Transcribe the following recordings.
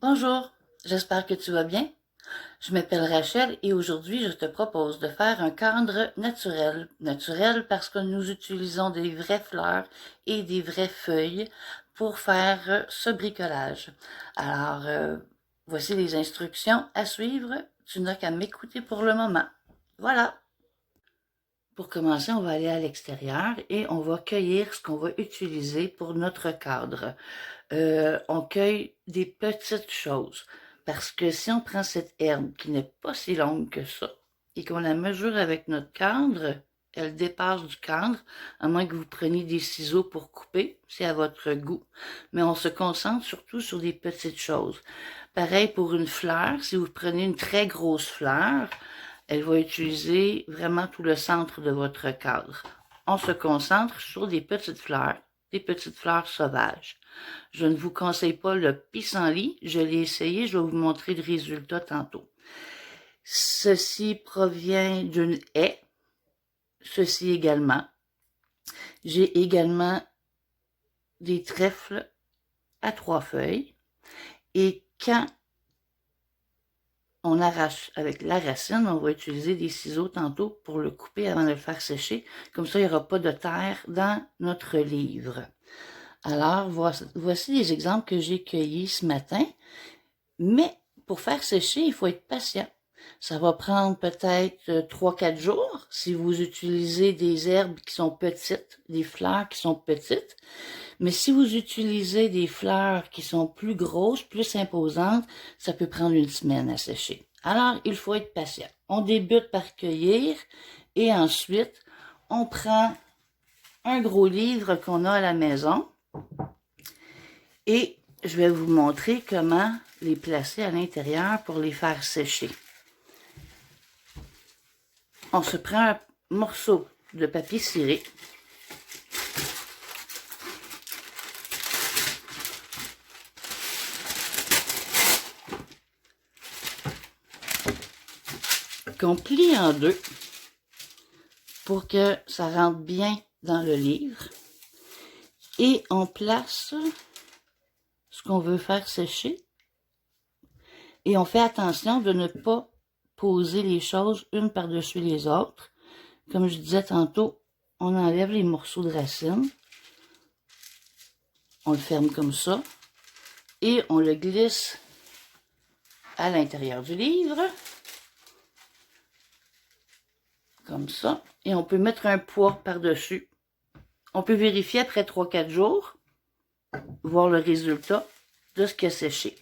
Bonjour, j'espère que tu vas bien. Je m'appelle Rachel et aujourd'hui je te propose de faire un cadre naturel. Naturel parce que nous utilisons des vraies fleurs et des vraies feuilles pour faire ce bricolage. Alors, voici les instructions à suivre. Tu n'as qu'à m'écouter pour le moment. Voilà. Pour commencer, on va aller à l'extérieur et on va cueillir ce qu'on va utiliser pour notre cadre. On cueille des petites choses. Parce que si on prend cette herbe qui n'est pas si longue que ça et qu'on la mesure avec notre cadre, elle dépasse du cadre, à moins que vous preniez des ciseaux pour couper, c'est à votre goût. Mais on se concentre surtout sur des petites choses. Pareil pour une fleur, si vous prenez une très grosse fleur, elle va utiliser vraiment tout le centre de votre cadre. On se concentre sur des petites fleurs sauvages. Je ne vous conseille pas le pissenlit, je l'ai essayé, je vais vous montrer le résultat tantôt. Ceci provient d'une haie, ceci également. J'ai également des trèfles à 3 feuilles et quand on arrache avec la racine, on va utiliser des ciseaux tantôt pour le couper avant de le faire sécher. Comme ça, il n'y aura pas de terre dans notre livre. Alors, voici les exemples que j'ai cueillis ce matin. Mais pour faire sécher, il faut être patient. Ça va prendre peut-être 3-4 jours si vous utilisez des herbes qui sont petites, des fleurs qui sont petites. Mais si vous utilisez des fleurs qui sont plus grosses, plus imposantes, ça peut prendre une semaine à sécher. Alors, il faut être patient. On débute par cueillir et ensuite, on prend un gros livre qu'on a à la maison et je vais vous montrer comment les placer à l'intérieur pour les faire sécher. On se prend un morceau de papier ciré. Qu'on plie en deux pour que ça rentre bien dans le livre. Et on place ce qu'on veut faire sécher. Et on fait attention de ne pas poser les choses une par-dessus les autres. Comme je disais tantôt, on enlève les morceaux de racines. On le ferme comme ça. Et on le glisse à l'intérieur du livre. Comme ça. Et on peut mettre un poids par-dessus. On peut vérifier après 3-4 jours, voir le résultat de ce qui a séché.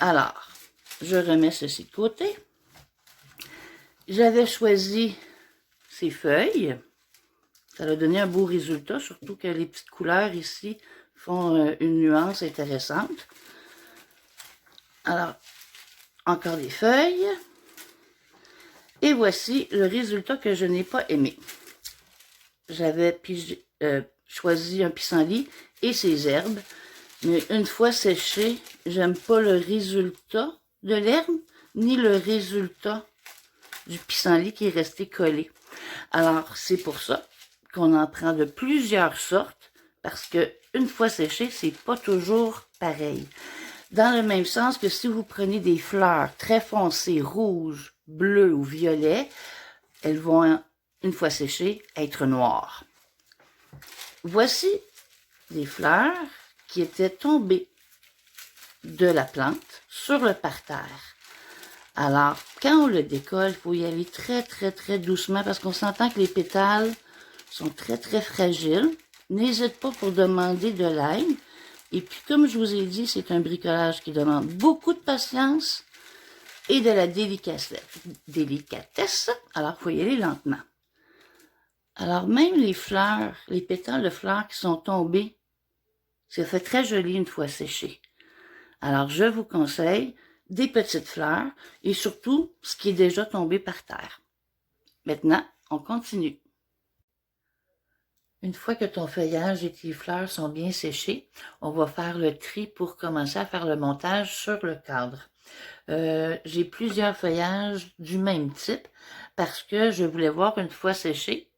Alors, je remets ceci de côté. J'avais choisi ces feuilles. Ça a donné un beau résultat, surtout que les petites couleurs ici font une nuance intéressante. Alors, encore des feuilles. Et voici le résultat que je n'ai pas aimé. J'avais choisi un pissenlit et ses herbes. Mais une fois séché, j'aime pas le résultat de l'herbe, ni le résultat du pissenlit qui est resté collé. Alors, c'est pour ça qu'on en prend de plusieurs sortes, parce que une fois séché, c'est pas toujours pareil. Dans le même sens que si vous prenez des fleurs très foncées, rouges, bleues ou violets, elles vont, une fois séchées, être noires. Voici des fleurs qui étaient tombées de la plante sur le parterre. Alors, quand on le décolle, il faut y aller très, très, très doucement parce qu'on s'entend que les pétales sont très, très fragiles. N'hésite pas pour demander de l'aide. Et puis, comme je vous ai dit, c'est un bricolage qui demande beaucoup de patience et de la délicatesse. Alors, il faut y aller lentement. Alors, même les fleurs, les pétales de fleurs qui sont tombés, ça fait très joli une fois séché. Alors, je vous conseille des petites fleurs et surtout ce qui est déjà tombé par terre. Maintenant, on continue. Une fois que ton feuillage et tes fleurs sont bien séchés, on va faire le tri pour commencer à faire le montage sur le cadre. J'ai plusieurs feuillages du même type parce que je voulais voir une fois séchés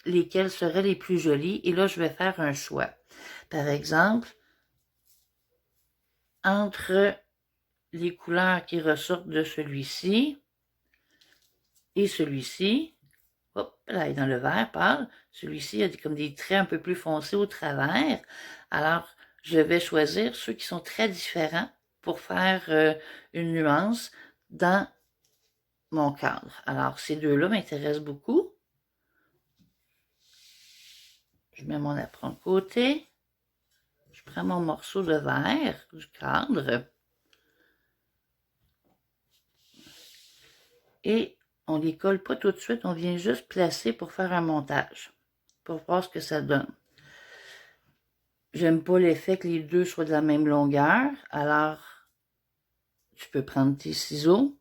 lesquels seraient les plus jolis et là je vais faire un choix. Par exemple, entre les couleurs qui ressortent de celui-ci et celui-ci. Hop, là, est dans le vert pâle. Celui-ci a comme des traits un peu plus foncés au travers. Alors, je vais choisir ceux qui sont très différents pour faire une nuance dans mon cadre. Alors, ces deux-là m'intéressent beaucoup. Je mets mon apron de côté. Je prends mon morceau de verre du cadre. Et on les colle pas tout de suite, on vient juste placer pour faire un montage, pour voir ce que ça donne. J'aime pas l'effet que les deux soient de la même longueur, alors tu peux prendre tes ciseaux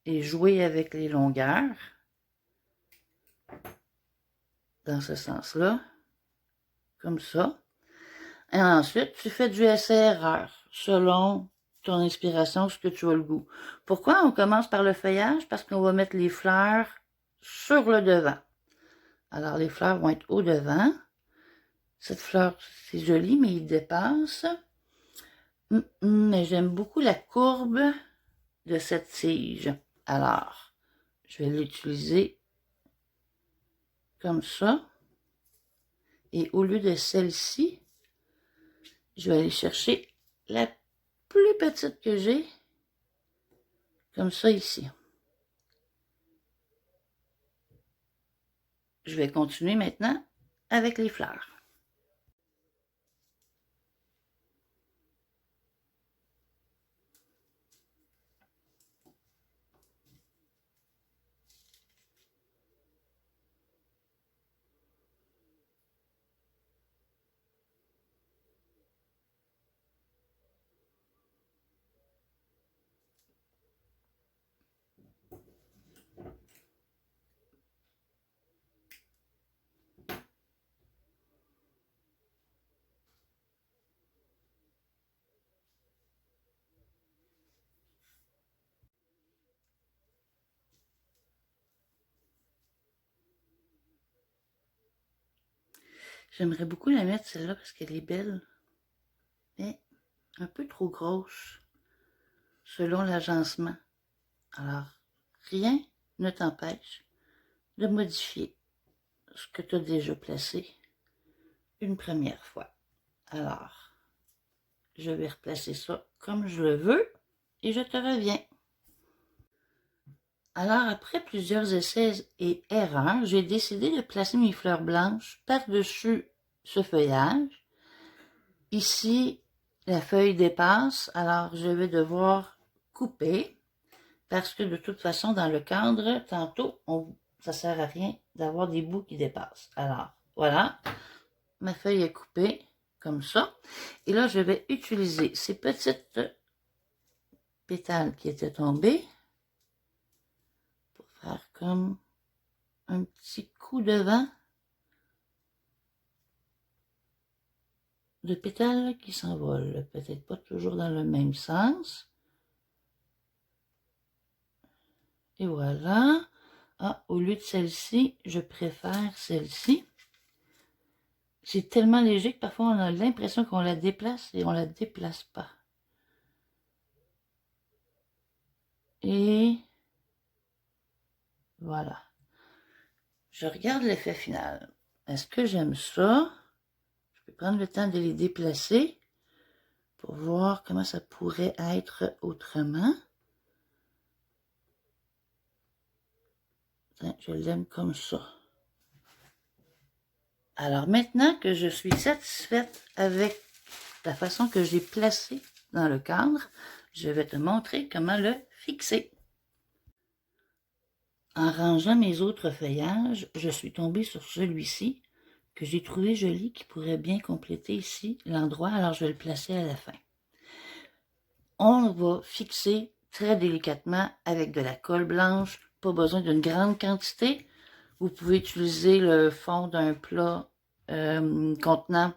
et jouer avec les longueurs, dans ce sens-là, comme ça. Et ensuite, tu fais du essai-erreur, selon ton inspiration, ce que tu as le goût. Pourquoi on commence par le feuillage? Parce qu'on va mettre les fleurs sur le devant. Alors, les fleurs vont être au devant. Cette fleur, c'est joli, mais il dépasse. Mais j'aime beaucoup la courbe de cette tige. Alors, je vais l'utiliser comme ça. Et au lieu de celle-ci, je vais aller chercher la plus petite que j'ai, comme ça ici. Je vais continuer maintenant avec les fleurs. J'aimerais beaucoup la mettre celle-là parce qu'elle est belle, mais un peu trop grosse selon l'agencement. Alors, rien ne t'empêche de modifier ce que tu as déjà placé une première fois. Alors, je vais replacer ça comme je le veux et je te reviens. Alors, après plusieurs essais et erreurs, j'ai décidé de placer mes fleurs blanches par-dessus ce feuillage. Ici, la feuille dépasse, alors je vais devoir couper parce que de toute façon, dans le cadre, tantôt, ça sert à rien d'avoir des bouts qui dépassent. Alors, voilà, ma feuille est coupée comme ça. Et là, je vais utiliser ces petites pétales qui étaient tombés pour faire comme un petit coup de vent de pétales qui s'envolent. Peut-être pas toujours dans le même sens. Et voilà. Ah, au lieu de celle-ci, je préfère celle-ci. C'est tellement léger que parfois on a l'impression qu'on la déplace et on la déplace pas. Et voilà. Je regarde l'effet final. Est-ce que j'aime ça? Je peux prendre le temps de les déplacer pour voir comment ça pourrait être autrement. Je l'aime comme ça. Alors maintenant que je suis satisfaite avec la façon que j'ai placé dans le cadre, je vais te montrer comment le fixer. En rangeant mes autres feuillages, je suis tombée sur celui-ci que j'ai trouvé joli, qui pourrait bien compléter ici l'endroit, alors je vais le placer à la fin. On va fixer très délicatement avec de la colle blanche, pas besoin d'une grande quantité. Vous pouvez utiliser le fond d'un plat contenant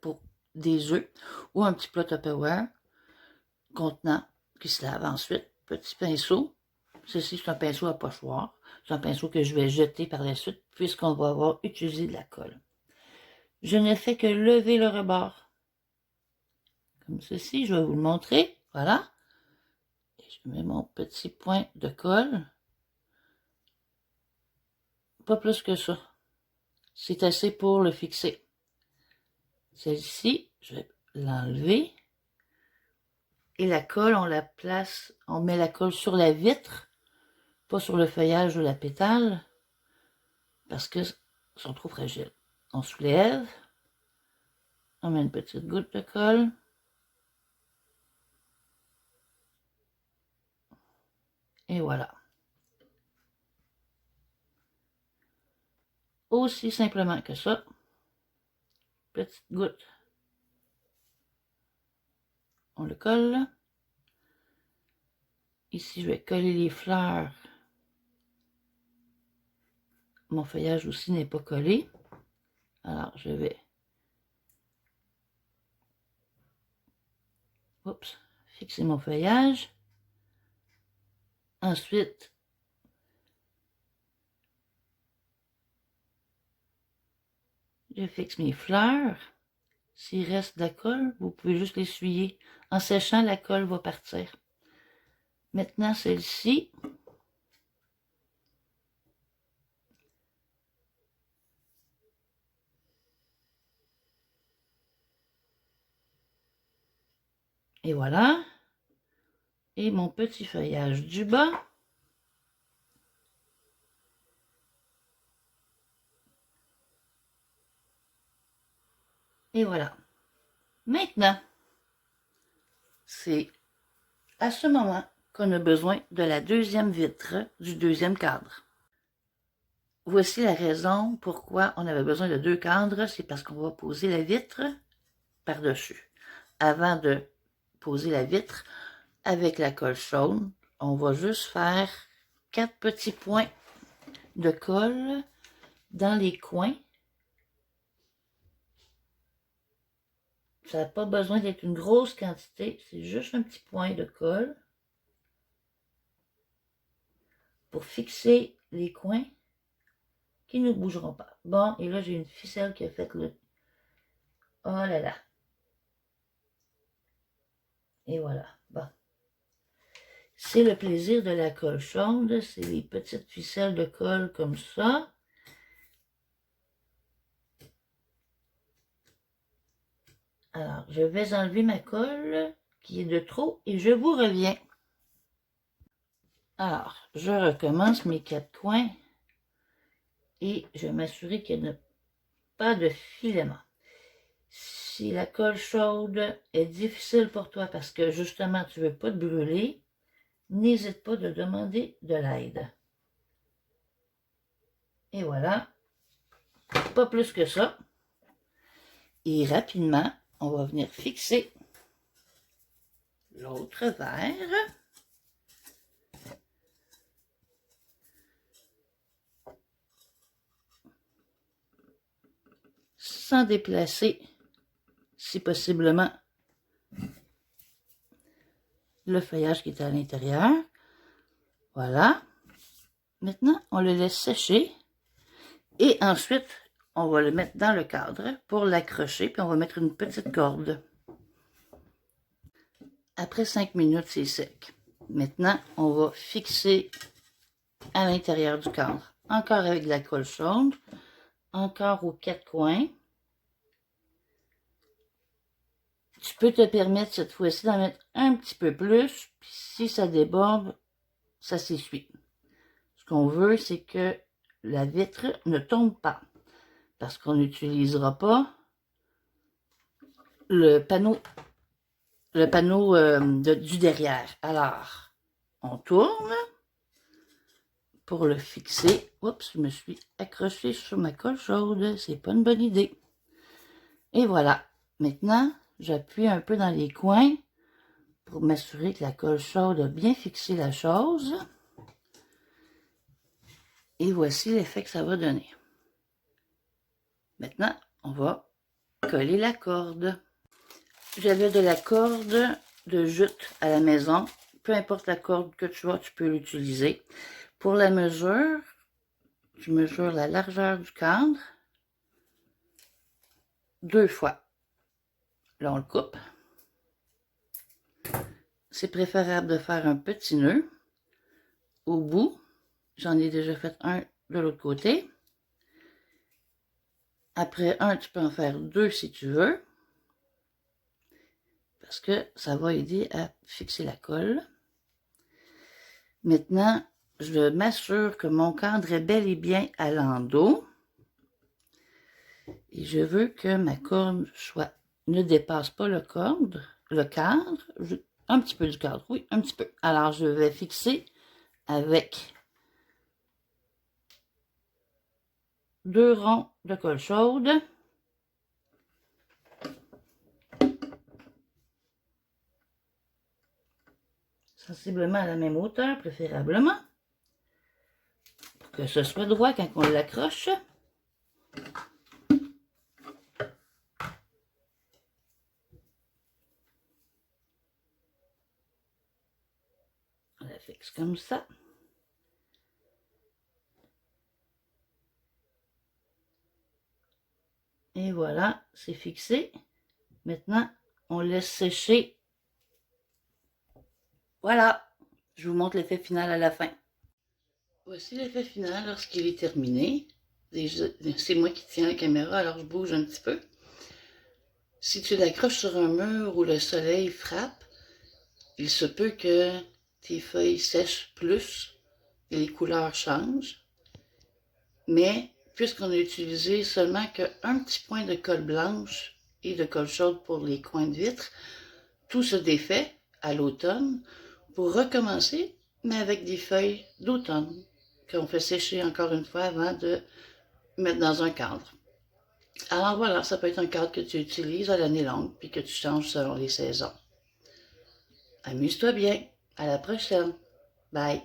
pour des œufs ou un petit plat Tupperware contenant qui se lave ensuite. Petit pinceau. Ceci, c'est un pinceau à pochoir. C'est un pinceau que je vais jeter par la suite puisqu'on va avoir utilisé de la colle. Je ne fais que lever le rebord. Comme ceci, je vais vous le montrer. Voilà. je mets mon petit point de colle. Pas plus que ça. C'est assez pour le fixer. Celle-ci, je vais l'enlever. Et la colle, on la place, on met la colle sur la vitre, pas sur le feuillage ou la pétale, parce que sont trop fragiles. On soulève, on met une petite goutte de colle. Et voilà. Aussi simplement que ça. Petite goutte. On le colle. Ici, je vais coller les fleurs. Mon feuillage aussi n'est pas collé. Alors, je vais... Oups, fixer mon feuillage. Ensuite, je fixe mes fleurs. S'il reste de la colle, vous pouvez juste l'essuyer. En séchant, la colle va partir. Maintenant, celle-ci. Et voilà. Et mon petit feuillage du bas. Et voilà. Maintenant, c'est à ce moment qu'on a besoin de la deuxième vitre du deuxième cadre. Voici la raison pourquoi on avait besoin de deux cadres, c'est parce qu'on va poser la vitre par-dessus. Avant de poser la vitre, avec la colle chaude, on va juste faire 4 petits points de colle dans les coins. Ça n'a pas besoin d'être une grosse quantité, c'est juste un petit point de colle pour fixer les coins qui ne bougeront pas. Bon, et là j'ai une ficelle qui a fait le... Oh là là. Et voilà. Bon. C'est le plaisir de la colle chaude, c'est les petites ficelles de colle comme ça. Alors, je vais enlever ma colle qui est de trop et je vous reviens. Alors, je recommence mes 4 coins et je vais m'assurer qu'il n'y a pas de filement. Si la colle chaude est difficile pour toi parce que justement tu ne veux pas te brûler, n'hésite pas de demander de l'aide. Et voilà, pas plus que ça. Et rapidement, on va venir fixer l'autre verre. Sans déplacer, si possiblement, le feuillage qui est à l'intérieur. Voilà. Maintenant, on le laisse sécher. Et ensuite, on va le mettre dans le cadre pour l'accrocher. Puis on va mettre une petite corde. Après 5 minutes, c'est sec. Maintenant, on va fixer à l'intérieur du cadre. Encore avec de la colle chaude. Encore aux 4 coins. Tu peux te permettre cette fois-ci d'en mettre un petit peu plus. Puis si ça déborde, ça s'essuie. Ce qu'on veut, c'est que la vitre ne tombe pas. Parce qu'on n'utilisera pas le panneau du derrière. Alors, on tourne pour le fixer. Oups, je me suis accroché sur ma colle chaude. C'est pas une bonne idée. Et voilà. Maintenant, j'appuie un peu dans les coins pour m'assurer que la colle chaude a bien fixé la chose. Et voici l'effet que ça va donner. Maintenant, on va coller la corde. J'avais de la corde de jute à la maison. Peu importe la corde que tu as, tu peux l'utiliser. Pour la mesure, je mesure la largeur du cadre 2 fois. Là, on le coupe. c'est préférable de faire un petit nœud au bout. J'en ai déjà fait un de l'autre côté. Après un, tu peux en faire deux si tu veux, parce que ça va aider à fixer la colle. Maintenant, je m'assure que mon cadre est bel et bien à l'endos. Et je veux que ma corde ne dépasse pas le cadre, un petit peu du cadre, oui, un petit peu. Alors, je vais fixer avec 2 ronds de colle chaude. Sensiblement à la même hauteur, préférablement, pour que ce soit droit quand on l'accroche. On la fixe comme ça. Et voilà, c'est fixé. Maintenant, on laisse sécher. Voilà, je vous montre l'effet final à la fin. Voici l'effet final lorsqu'il est terminé. C'est moi qui tiens la caméra, alors je bouge un petit peu. Si tu l'accroches sur un mur où le soleil frappe, il se peut que tes feuilles sèchent plus et les couleurs changent. Mais puisqu'on a utilisé seulement qu'un petit point de colle blanche et de colle chaude pour les coins de vitre, tout se défait à l'automne pour recommencer, mais avec des feuilles d'automne qu'on fait sécher encore une fois avant de mettre dans un cadre. Alors voilà, ça peut être un cadre que tu utilises à l'année longue puis que tu changes selon les saisons. Amuse-toi bien. À la prochaine. Bye.